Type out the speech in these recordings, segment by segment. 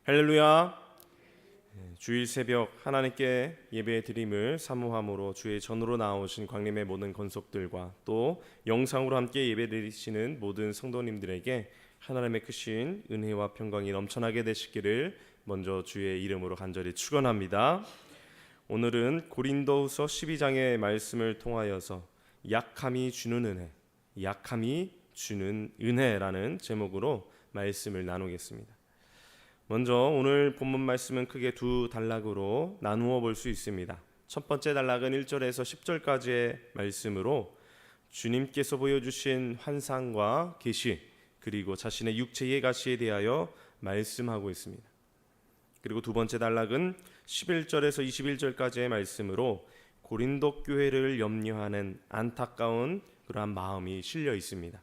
할렐루야. 주일 새벽 하나님께 예배 드림을 사모함으로 주의 전으로 나오신 광림의 모든 권속들과 또 영상으로 함께 예배 드리시는 모든 성도님들에게 하나님의 크신 은혜와 평강이 넘쳐나게 되시기를 먼저 주의 이름으로 간절히 축원합니다. 오늘은 고린도후서 12장의 말씀을 통하여서 약함이 주는 은혜, 약함이 주는 은혜라는 제목으로 말씀을 나누겠습니다. 먼저 오늘 본문 말씀은 크게 두 단락으로 나누어 볼 수 있습니다. 첫 번째 단락은 1절에서 10절까지의 말씀으로 주님께서 보여주신 환상과 계시 그리고 자신의 육체의 가시에 대하여 말씀하고 있습니다. 그리고 두 번째 단락은 11절에서 21절까지의 말씀으로 고린도 교회를 염려하는 안타까운 그러한 마음이 실려 있습니다.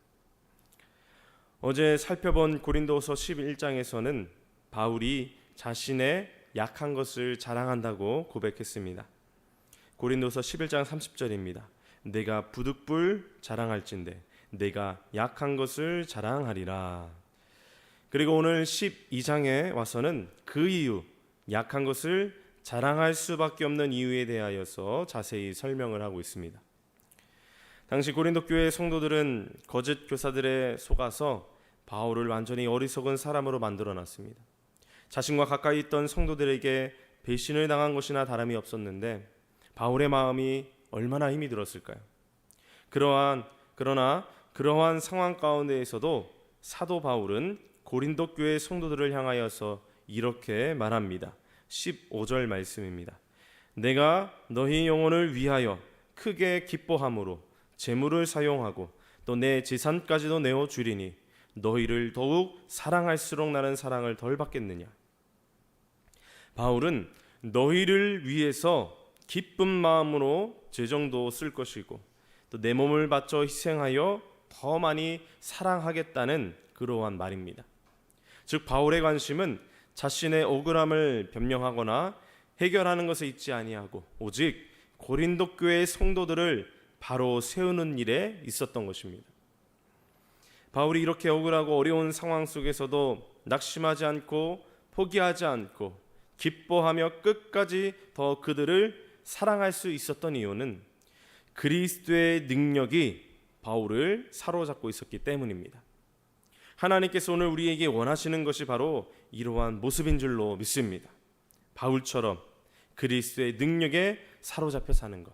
어제 살펴본 고린도서 11장에서는 바울이 자신의 약한 것을 자랑한다고 고백했습니다. 고린도서 11장 30절입니다. 내가 부득불 자랑할진대 내가 약한 것을 자랑하리라. 그리고 오늘 12장에 와서는 그 이유, 약한 것을 자랑할 수밖에 없는 이유에 대하여서 자세히 설명을 하고 있습니다. 당시 고린도 교회 성도들은 거짓 교사들에 속아서 바울을 완전히 어리석은 사람으로 만들어놨습니다. 자신과 가까이 있던 성도들에게 배신을 당한 것이나 다름이 없었는데 바울의 마음이 얼마나 힘이 들었을까요? 그러나 그러한 상황 가운데에서도 사도 바울은 고린도 교회 성도들을 향하여서 이렇게 말합니다. 15절 말씀입니다. 내가 너희 영혼을 위하여 크게 기뻐함으로 재물을 사용하고 또 내 재산까지도 내어주리니 너희를 더욱 사랑할수록 나는 사랑을 덜 받겠느냐. 바울은 너희를 위해서 기쁜 마음으로 재정도 쓸 것이고 또 내 몸을 바쳐 희생하여 더 많이 사랑하겠다는 그러한 말입니다. 즉 바울의 관심은 자신의 억울함을 변명하거나 해결하는 것에 있지 아니하고 오직 고린도 교회의 성도들을 바로 세우는 일에 있었던 것입니다. 바울이 이렇게 억울하고 어려운 상황 속에서도 낙심하지 않고 포기하지 않고 기뻐하며 끝까지 더 그들을 사랑할 수 있었던 이유는 그리스도의 능력이 바울을 사로잡고 있었기 때문입니다. 하나님께서 오늘 우리에게 원하시는 것이 바로 이러한 모습인 줄로 믿습니다. 바울처럼 그리스도의 능력에 사로잡혀 사는 것.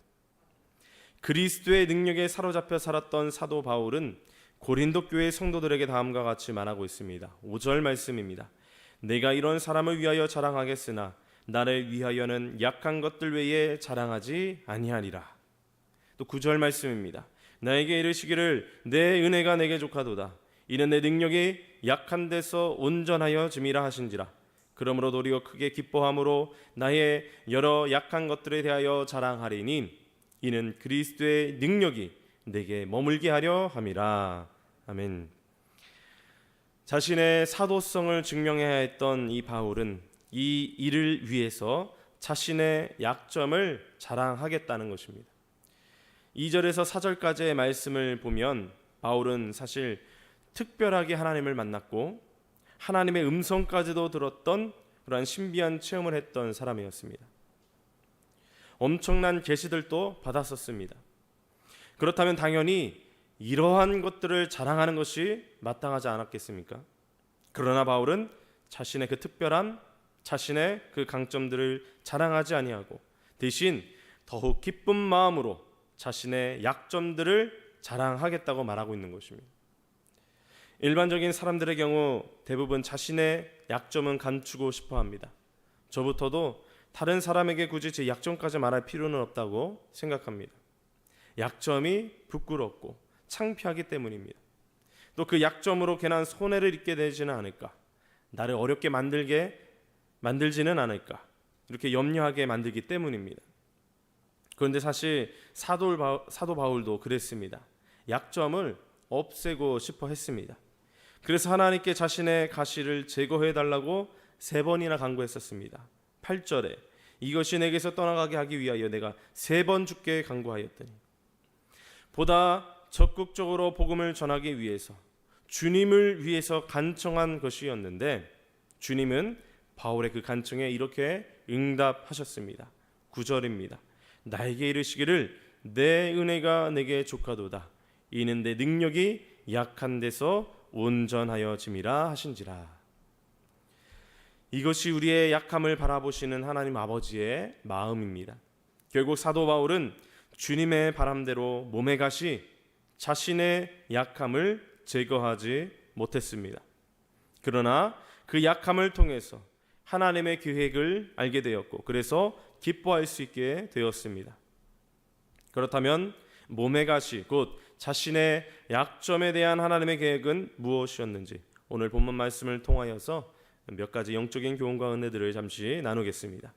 그리스도의 능력에 사로잡혀 살았던 사도 바울은 고린도 교회 성도들에게 다음과 같이 말하고 있습니다. 5절 말씀입니다. 내가 이런 사람을 위하여 자랑하겠으나 나를 위하여는 약한 것들 외에 자랑하지 아니하리라. 또 9절 말씀입니다. 나에게 이르시기를 내 은혜가 내게 족하도다. 이는 내 능력이 약한 데서 온전하여 짐이라 하신지라. 그러므로 도리어 크게 기뻐함으로 나의 여러 약한 것들에 대하여 자랑하리니 이는 그리스도의 능력이 내게 머물게 하려 함이라. 아멘. 자신의 사도성을 증명해야 했던 이 바울은 이 일을 위해서 자신의 약점을 자랑하겠다는 것입니다. 2절에서 4절까지의 말씀을 보면 바울은 사실 특별하게 하나님을 만났고 하나님의 음성까지도 들었던 그러한 신비한 체험을 했던 사람이었습니다. 엄청난 계시들도 받았었습니다. 그렇다면 당연히 이러한 것들을 자랑하는 것이 마땅하지 않았겠습니까? 그러나 바울은 자신의 그 특별함, 자신의 그 강점들을 자랑하지 아니하고 대신 더욱 기쁜 마음으로 자신의 약점들을 자랑하겠다고 말하고 있는 것입니다. 일반적인 사람들의 경우 대부분 자신의 약점은 감추고 싶어 합니다. 저부터도 다른 사람에게 굳이 제 약점까지 말할 필요는 없다고 생각합니다. 약점이 부끄럽고 창피하기 때문입니다. 또 그 약점으로 괜한 손해를 입게 되지는 않을까, 나를 어렵게 만들지는 않을까, 이렇게 염려하게 만들기 때문입니다. 그런데 사실 사도 바울도 그랬습니다. 약점을 없애고 싶어 했습니다. 그래서 하나님께 자신의 가시를 제거해달라고 3번이나 간구했었습니다. 8절에 이것이 내게서 떠나가게 하기 위하여 내가 3번 주께 간구하였더니, 보다 적극적으로 복음을 전하기 위해서 주님을 위해서 간청한 것이었는데 주님은 바울의 그 간청에 이렇게 응답하셨습니다. 9절입니다. 나에게 이르시기를 내 은혜가 내게 족하도다. 이는 내 능력이 약한 데서 온전하여짐이라 하신지라. 이것이 우리의 약함을 바라보시는 하나님 아버지의 마음입니다. 결국 사도 바울은 주님의 바람대로 몸의 가시 자신의 약함을 제거하지 못했습니다. 그러나 그 약함을 통해서 하나님의 계획을 알게 되었고 그래서 기뻐할 수 있게 되었습니다. 그렇다면 몸의 가시 곧 자신의 약점에 대한 하나님의 계획은 무엇이었는지 오늘 본문 말씀을 통하여서 몇 가지 영적인 교훈과 은혜들을 잠시 나누겠습니다.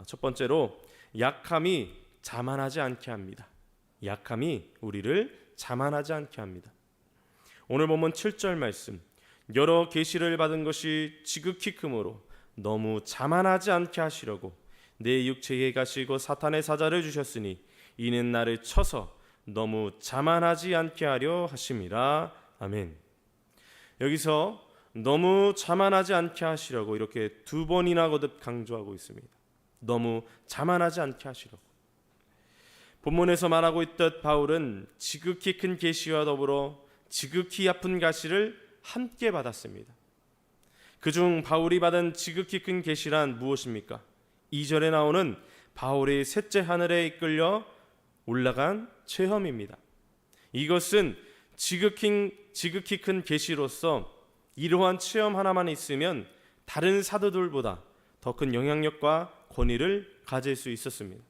첫 번째로 약함이 자만하지 않게 합니다. 약함이 우리를 자만하지 않게 합니다. 오늘 본문 7절 말씀 여러 계시를 받은 것이 지극히 크므로 너무 자만하지 않게 하시려고 내 육체에 가시고 사탄의 사자를 주셨으니 이는 나를 쳐서 너무 자만하지 않게 하려 하심이라. 아멘. 여기서 너무 자만하지 않게 하시려고 이렇게 2번이나 거듭 강조하고 있습니다. 너무 자만하지 않게 하시려고. 본문에서 말하고 있듯 바울은 지극히 큰 계시와 더불어 지극히 아픈 가시를 함께 받았습니다. 그중 바울이 받은 지극히 큰 계시란 무엇입니까? 2절에 나오는 바울이 셋째 하늘에 이끌려 올라간 체험입니다. 이것은 지극히 큰 계시로서 이러한 체험 하나만 있으면 다른 사도들보다 더 큰 영향력과 권위를 가질 수 있었습니다.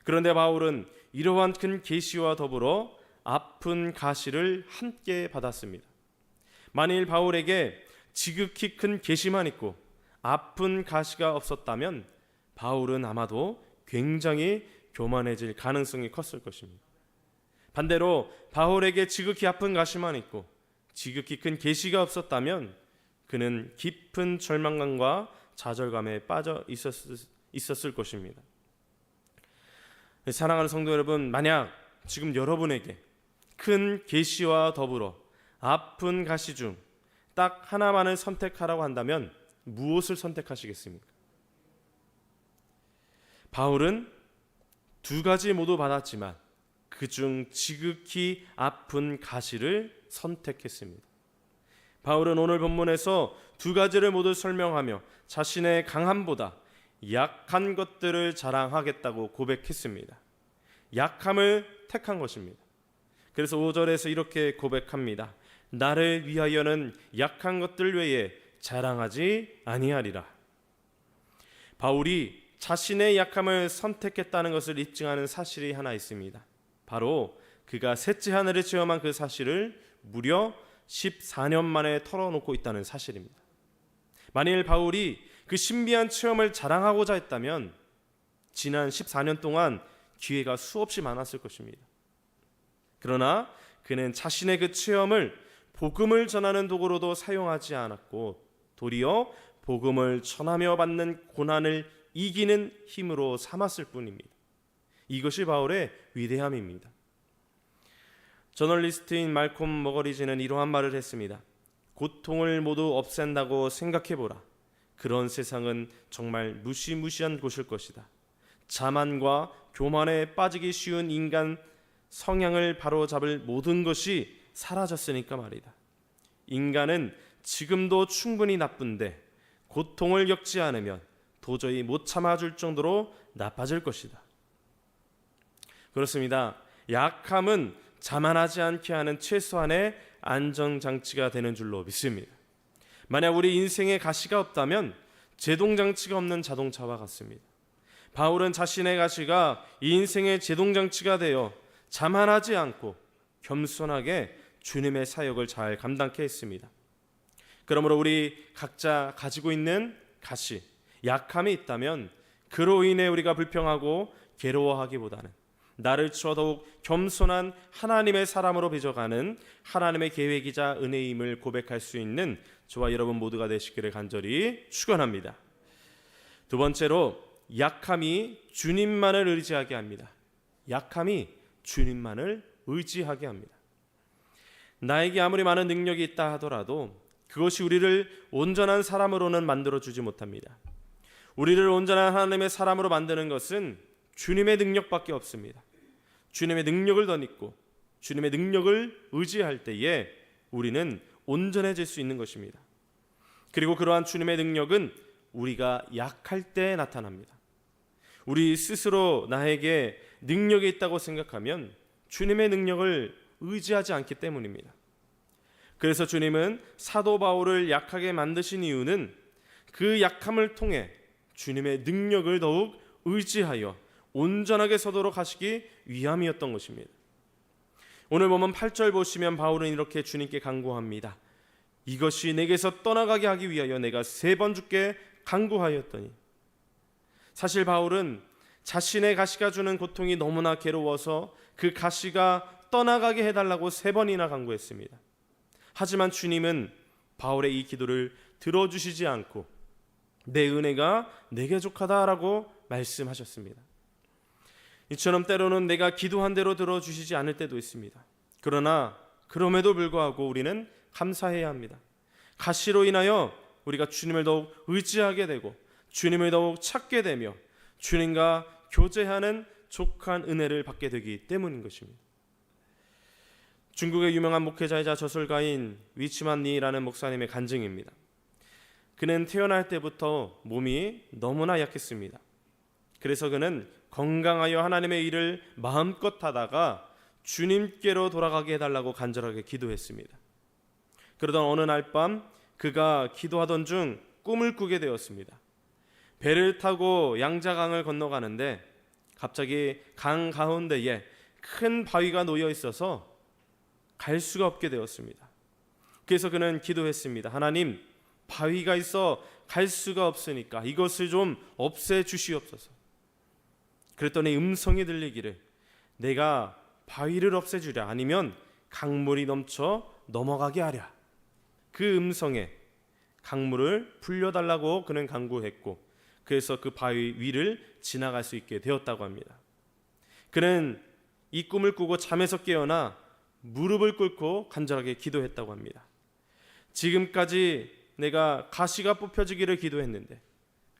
그런데 바울은 이러한 큰 계시와 더불어 아픈 가시를 함께 받았습니다. 만일 바울에게 지극히 큰 계시만 있고 아픈 가시가 없었다면 바울은 아마도 굉장히 교만해질 가능성이 컸을 것입니다. 반대로 바울에게 지극히 아픈 가시만 있고 지극히 큰 계시가 없었다면 그는 깊은 절망감과 좌절감에 빠져 있었을 것입니다. 사랑하는 성도 여러분, 만약 지금 여러분에게 큰 계시와 더불어 아픈 가시 중 딱 하나만을 선택하라고 한다면 무엇을 선택하시겠습니까? 바울은 2가지 모두 받았지만 그중 지극히 아픈 가시를 선택했습니다. 바울은 오늘 본문에서 2가지를 모두 설명하며 자신의 강함보다 약한 것들을 자랑하겠다고 고백했습니다. 약함을 택한 것입니다. 그래서 5절에서 이렇게 고백합니다. 나를 위하여는 약한 것들 외에 자랑하지 아니하리라. 바울이 자신의 약함을 선택했다는 것을 입증하는 사실이 하나 있습니다. 바로 그가 셋째 하늘을 체험한 그 사실을 무려 14년 만에 털어놓고 있다는 사실입니다. 만일 바울이 그 신비한 체험을 자랑하고자 했다면 지난 14년 동안 기회가 수없이 많았을 것입니다. 그러나 그는 자신의 그 체험을 복음을 전하는 도구로도 사용하지 않았고 도리어 복음을 전하며 받는 고난을 이기는 힘으로 삼았을 뿐입니다. 이것이 바울의 위대함입니다. 저널리스트인 말콤 머거리지는 이러한 말을 했습니다. 고통을 모두 없앤다고 생각해보라. 그런 세상은 정말 무시무시한 곳일 것이다. 자만과 교만에 빠지기 쉬운 인간 성향을 바로잡을 모든 것이 사라졌으니까 말이다. 인간은 지금도 충분히 나쁜데 고통을 겪지 않으면 도저히 못 참아줄 정도로 나빠질 것이다. 그렇습니다. 약함은 자만하지 않게 하는 최소한의 안전장치가 되는 줄로 믿습니다. 만약 우리 인생에 가시가 없다면 제동장치가 없는 자동차와 같습니다. 바울은 자신의 가시가 이 인생의 제동장치가 되어 자만하지 않고 겸손하게 주님의 사역을 잘 감당케 했습니다. 그러므로 우리 각자 가지고 있는 가시, 약함이 있다면 그로 인해 우리가 불평하고 괴로워하기보다는 나를 주어 더욱 겸손한 하나님의 사람으로 빚어가는 하나님의 계획이자 은혜임을 고백할 수 있는 저와 여러분 모두가 되시기를 간절히 축원합니다. 2번째로 약함이 주님만을 의지하게 합니다. 약함이 주님만을 의지하게 합니다. 나에게 아무리 많은 능력이 있다 하더라도 그것이 우리를 온전한 사람으로는 만들어주지 못합니다. 우리를 온전한 하나님의 사람으로 만드는 것은 주님의 능력밖에 없습니다. 주님의 능력을 덧입고 주님의 능력을 의지할 때에 우리는 온전해질 수 있는 것입니다. 그리고 그러한 주님의 능력은 우리가 약할 때 나타납니다. 우리 스스로 나에게 능력이 있다고 생각하면 주님의 능력을 의지하지 않기 때문입니다. 그래서 주님은 사도 바울을 약하게 만드신 이유는 그 약함을 통해 주님의 능력을 더욱 의지하여 온전하게 서도록 하시기 위함이었던 것입니다. 오늘 보면 8절 보시면 바울은 이렇게 주님께 간구합니다. 이것이 내게서 떠나가게 하기 위하여 내가 3번 주께 간구하였더니. 사실 바울은 자신의 가시가 주는 고통이 너무나 괴로워서 그 가시가 떠나가게 해달라고 3번이나 간구했습니다. 하지만 주님은 바울의 이 기도를 들어주시지 않고 내 은혜가 내게 족하다라고 말씀하셨습니다. 이처럼 때로는 내가 기도한 대로 들어주시지 않을 때도 있습니다. 그러나 그럼에도 불구하고 우리는 감사해야 합니다. 가시로 인하여 우리가 주님을 더욱 의지하게 되고 주님을 더욱 찾게 되며 주님과 교제하는 족한 은혜를 받게 되기 때문인 것입니다. 중국의 유명한 목회자이자 저술가인 위치만 리라는 목사님의 간증입니다. 그는 태어날 때부터 몸이 너무나 약했습니다. 그래서 그는 건강하여 하나님의 일을 마음껏 하다가 주님께로 돌아가게 해달라고 간절하게 기도했습니다. 그러던 어느 날 밤 그가 기도하던 중 꿈을 꾸게 되었습니다. 배를 타고 양자강을 건너가는데 갑자기 강 가운데에 큰 바위가 놓여 있어서 갈 수가 없게 되었습니다. 그래서 그는 기도했습니다. 하나님, 바위가 있어 갈 수가 없으니까 이것을 좀 없애 주시옵소서. 그랬더니 음성이 들리기를 내가 바위를 없애주랴 아니면 강물이 넘쳐 넘어가게 하랴. 그 음성에 강물을 불려달라고 그는 간구했고 그래서 그 바위 위를 지나갈 수 있게 되었다고 합니다. 그는 이 꿈을 꾸고 잠에서 깨어나 무릎을 꿇고 간절하게 기도했다고 합니다. 지금까지 내가 가시가 뽑혀지기를 기도했는데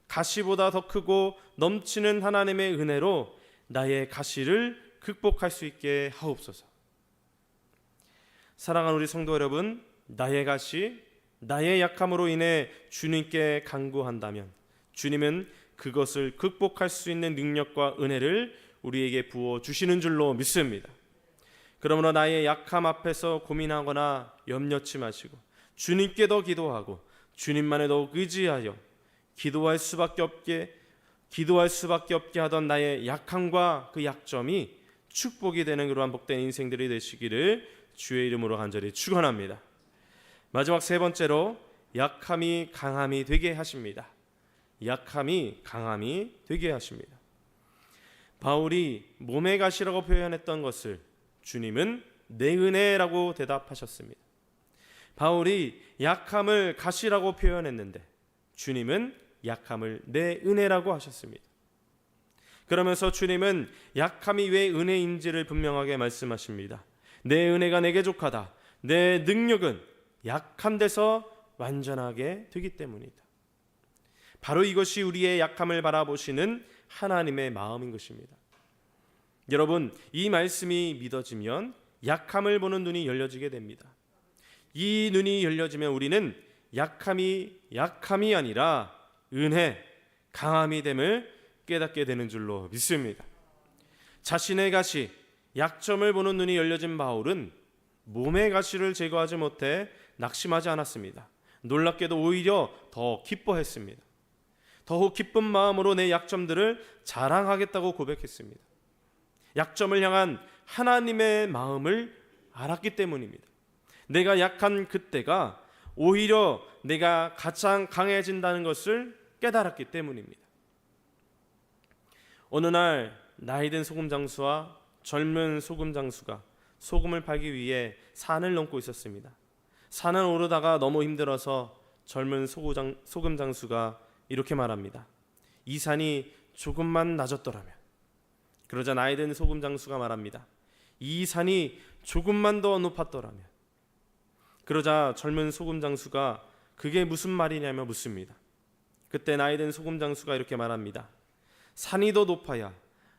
가시보다 더 크고 넘치는 하나님의 은혜로 나의 가시를 극복할 수 있게 하옵소서. 사랑하는 우리 성도 여러분, 나의 가시, 나의 약함으로 인해 주님께 간구한다면 주님은 그것을 극복할 수 있는 능력과 은혜를 우리에게 부어주시는 줄로 믿습니다. 그러므로 나의 약함 앞에서 고민하거나 염려치 마시고 주님께 더 기도하고 주님만에 더욱 의지하여 기도할 수밖에 없게 하던 나의 약함과 그 약점이 축복이 되는 그러한 복된 인생들이 되시기를 주의 이름으로 간절히 축원합니다. 마지막 3번째로 약함이 강함이 되게 하십니다. 약함이 강함이 되게 하십니다. 바울이 몸의 가시라고 표현했던 것을 주님은 내 은혜라고 대답하셨습니다. 바울이 약함을 가시라고 표현했는데 주님은 약함을 내 은혜라고 하셨습니다. 그러면서 주님은 약함이 왜 은혜인지를 분명하게 말씀하십니다. 내 은혜가 내게 족하다. 내 능력은 약한 데서 완전하게 되기 때문이다. 바로 이것이 우리의 약함을 바라보시는 하나님의 마음인 것입니다. 여러분, 이 말씀이 믿어지면 약함을 보는 눈이 열려지게 됩니다. 이 눈이 열려지면 우리는 약함이 아니라 은혜, 강함이 됨을 깨닫게 되는 줄로 믿습니다. 자신의 가시, 약점을 보는 눈이 열려진 바울은 몸의 가시를 제거하지 못해 낙심하지 않았습니다. 놀랍게도 오히려 더 기뻐했습니다. 더욱 기쁜 마음으로 내 약점들을 자랑하겠다고 고백했습니다. 약점을 향한 하나님의 마음을 알았기 때문입니다. 내가 약한 그때가 오히려 내가 가장 강해진다는 것을 깨달았기 때문입니다. 어느 날 나이든 소금장수와 젊은 소금장수가 소금을 팔기 위해 산을 넘고 있었습니다. 산을 오르다가 너무 힘들어서 젊은 소금장수가 이렇게 말합니다. 이 산이 조금만 낮았더라면. 그러자 나이든 소금장수가 말합니다. 이 산이 조금만 더 높았더라면. 그러자 젊은 소금 장수가 그게 무슨 말이냐며 묻습니다. 그때 나이 든 소금 장수가 이렇게 말합니다. 산이 더 높아야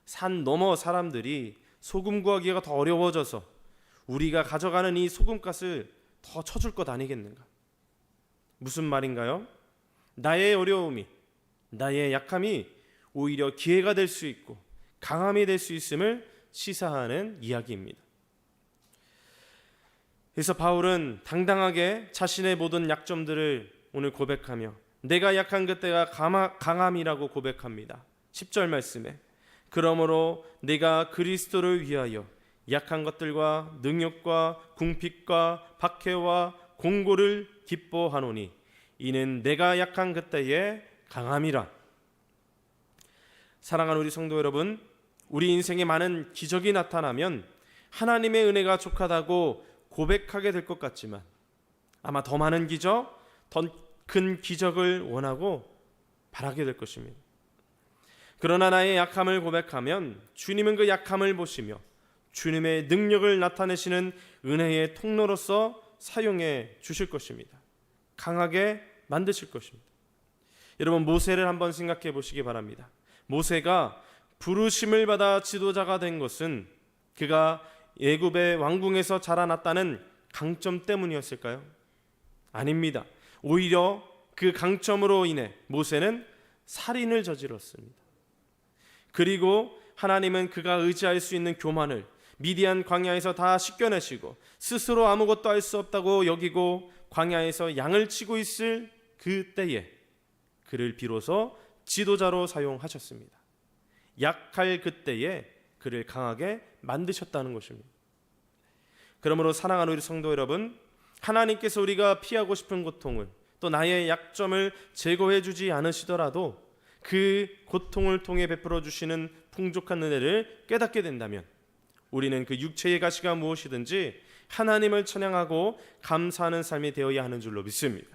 산 너머 사람들이 소금 구하기가 더 어려워져서 우리가 가져가는 이 소금값을 더 쳐줄 것 아니겠는가? 무슨 말인가요? 나의 어려움이, 나의 약함이 오히려 기회가 될 수 있고 강함이 될 수 있음을 시사하는 이야기입니다. 그래서 바울은 당당하게 자신의 모든 약점들을 오늘 고백하며 내가 약한 그때가 강함이라고 고백합니다. 10절 말씀에 그러므로 내가 그리스도를 위하여 약한 것들과 능욕과 궁핍과 박해와 공고를 기뻐하노니 이는 내가 약한 그때의 강함이라. 사랑하는 우리 성도 여러분, 우리 인생에 많은 기적이 나타나면 하나님의 은혜가 족하다고 고백하게 될 것 같지만 아마 더 많은 기적, 더 큰 기적을 원하고 바라게 될 것입니다. 그러나 나의 약함을 고백하면 주님은 그 약함을 보시며 주님의 능력을 나타내시는 은혜의 통로로서 사용해 주실 것입니다. 강하게 만드실 것입니다. 여러분, 모세를 한번 생각해 보시기 바랍니다. 모세가 부르심을 받아 지도자가 된 것은 그가 애굽의 왕궁에서 자라났다는 강점 때문이었을까요? 아닙니다. 오히려 그 강점으로 인해 모세는 살인을 저질렀습니다. 그리고 하나님은 그가 의지할 수 있는 교만을 미디안 광야에서 다 씻겨내시고 스스로 아무것도 할 수 없다고 여기고 광야에서 양을 치고 있을 그때에 그를 비로소 지도자로 사용하셨습니다. 약할 그때에 그를 강하게 만드셨다는 것입니다. 그러므로 사랑하는 우리 성도 여러분, 하나님께서 우리가 피하고 싶은 고통을 또 나의 약점을 제거해 주지 않으시더라도 그 고통을 통해 베풀어 주시는 풍족한 은혜를 깨닫게 된다면 우리는 그 육체의 가시가 무엇이든지 하나님을 찬양하고 감사하는 삶이 되어야 하는 줄로 믿습니다.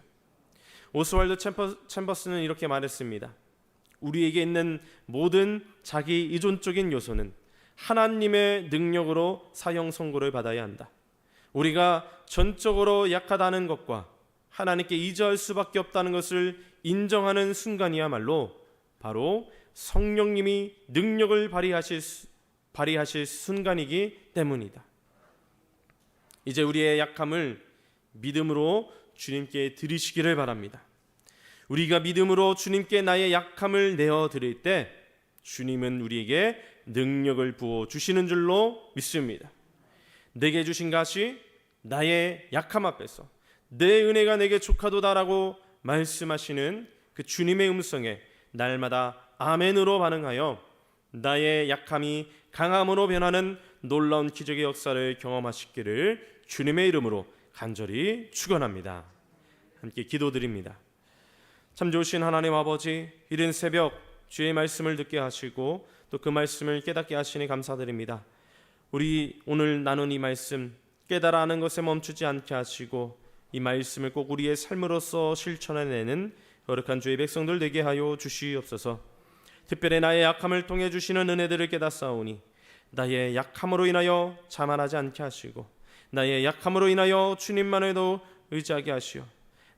오스왈드 챔버스는 이렇게 말했습니다. 우리에게 있는 모든 자기 의존적인 요소는 하나님의 능력으로 사형 선고를 받아야 한다. 우리가 전적으로 약하다는 것과 하나님께 의지할 수밖에 없다는 것을 인정하는 순간이야말로 바로 성령님이 능력을 발휘하실 순간이기 때문이다. 이제 우리의 약함을 믿음으로 주님께 드리시기를 바랍니다. 우리가 믿음으로 주님께 나의 약함을 내어 드릴 때 주님은 우리에게 능력을 부어 주시는 줄로 믿습니다. 내게 주신 것이 나의 약함 앞에서 내 은혜가 내게 족하도다라고 말씀하시는 그 주님의 음성에 날마다 아멘으로 반응하여 나의 약함이 강함으로 변하는 놀라운 기적의 역사를 경험하시기를 주님의 이름으로 간절히 축원합니다. 함께 기도드립니다. 참 좋으신 하나님 아버지, 이른 새벽 주의 말씀을 듣게 하시고 또 그 말씀을 깨닫게 하시니 감사드립니다. 우리 오늘 나눈 이 말씀 깨달아 아는 것에 멈추지 않게 하시고 이 말씀을 꼭 우리의 삶으로서 실천해내는 거룩한 주의 백성들 되게 하여 주시옵소서. 특별히 나의 약함을 통해 주시는 은혜들을 깨닫사오니 나의 약함으로 인하여 자만하지 않게 하시고 나의 약함으로 인하여 주님만에도 의지하게 하시어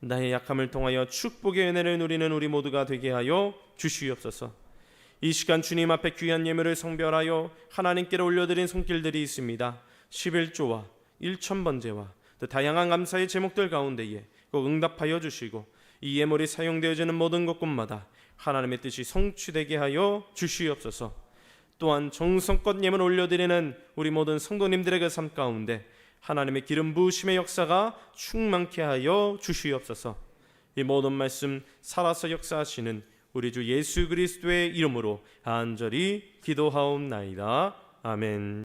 나의 약함을 통하여 축복의 은혜를 누리는 우리 모두가 되게 하여 주시옵소서. 이 시간 주님 앞에 귀한 예물을 성별하여 하나님께로 올려드린 손길들이 있습니다. 11조와 1,000번제와 또 다양한 감사의 제목들 가운데에 꼭 응답하여 주시고 이 예물이 사용되어지는 모든 곳곳마다 하나님의 뜻이 성취되게 하여 주시옵소서. 또한 정성껏 예물 올려드리는 우리 모든 성도님들의 그 삶 가운데 하나님의 기름 부으심의 역사가 충만케 하여 주시옵소서. 이 모든 말씀 살아서 역사하시는 우리 주 예수 그리스도의 이름으로 간절히 기도하옵나이다. 아멘.